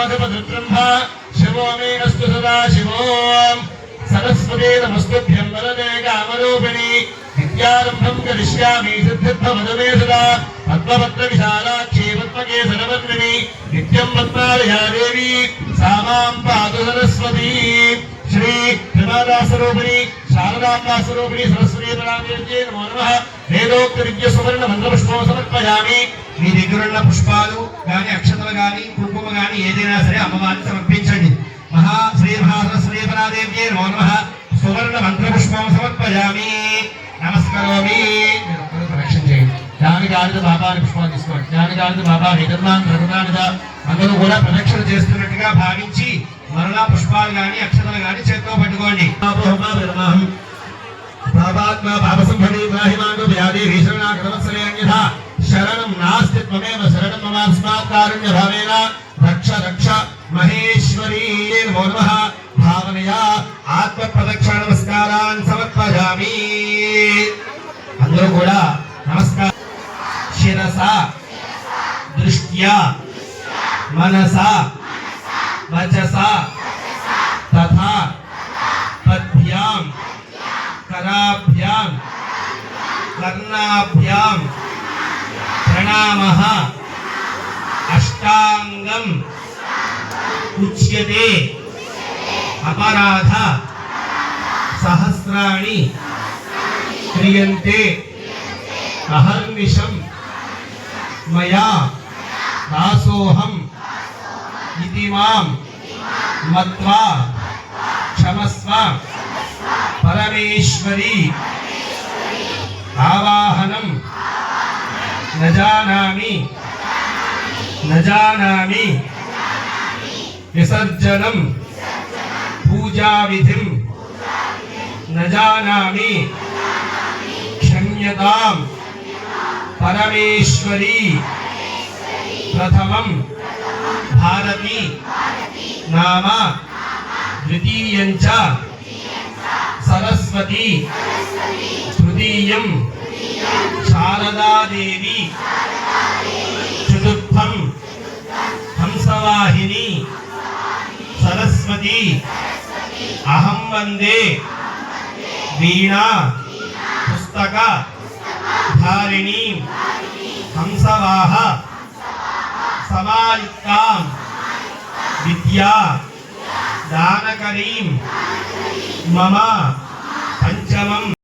ब्रह्मा शिवो मे अस्तु सदा शिवो सरस्वती नमस्तुभ्यं वरदे कामरूपिणी विद्यारम्भं करिष्यामि सिद्धिर्भवतु मे सदा पद्मपत्र विशालाक्षी पद्मकेसरवर्णिनी नित्यं पद्मालया देवी सा मां पातु सरस्वती श्री त्रिमादास्वरूपिणी शारदाम्बास्वरूपिणी सरस्वती प्रणामेभ्ये नमो नमः वेदोक्त विद्య సువర్ణ మంత్రపుష్పం సమర్పయామి మీ దగ్గర ఉన్న పుష్పాలు గాని అక్షతలు గాని కుంకుమ గాని ఏదైనా సరే అమ్మవారికి సమర్పించండి శ్రీ మహాసరస్వతీ పరాదేవ్యే నమో నమః సువర్ణ మంత్రపుష్పం సమర్పయామి నమస్కరోమి మీరు ఒక్కరు ప్రదక్షిణ చేయండి జ్ఞానిగారిత బాబాని పుష్పాలు తీసుకోండి జ్ఞానిగారిత బాబా విధర్మాన్ రఘునాథ అందరూ కూడా ప్రదక్షిణ చేస్తున్నట్టుగా భావించి మరలా పుష్పాలు గాని అక్షతలు గాని చేత్తో పట్టుకోండి పాపాత్మ పాపసంభవి మాహిమాను వ్యాధి భీషణాకరవత్సరేణ్యథా శరణం నాస్తి త్వమేవ శరణం మమాస్మాత్ కారుణ్య భావేన రక్ష రక్ష మహేశ్వరీ నమో నమః భావనయా ఆత్మ ప్రదక్షిణ నమస్కారాన్ సమర్పయామి అందరూ కూడా నమస్కారం శిరస దృష్ట్యా మనస వచస తథా పద్భ్యాం कराभ्यां कर्णाभ्यां प्रणामः अष्टांगं उच्यते अपराध सहस्राणि क्रियन्ते अहर्निशं मया दासोऽहं इति मां मत्वा क्षमस्व परमेश्वरी आवाहनं न जानामि विसर्जनं पूजा विधिं न जानामि क्षम्यतां परमेश्वरी प्रथमं भारती नाम द्वितीयं च सरस्वती तृतीयं शारदा देवी चतुर्थं हंसवाहिनी सरस्वती अहं वन्दे वीणा पुस्तक धारिणी हंसवाह समायुक्तां विद्या दानकरीं मम पंचमं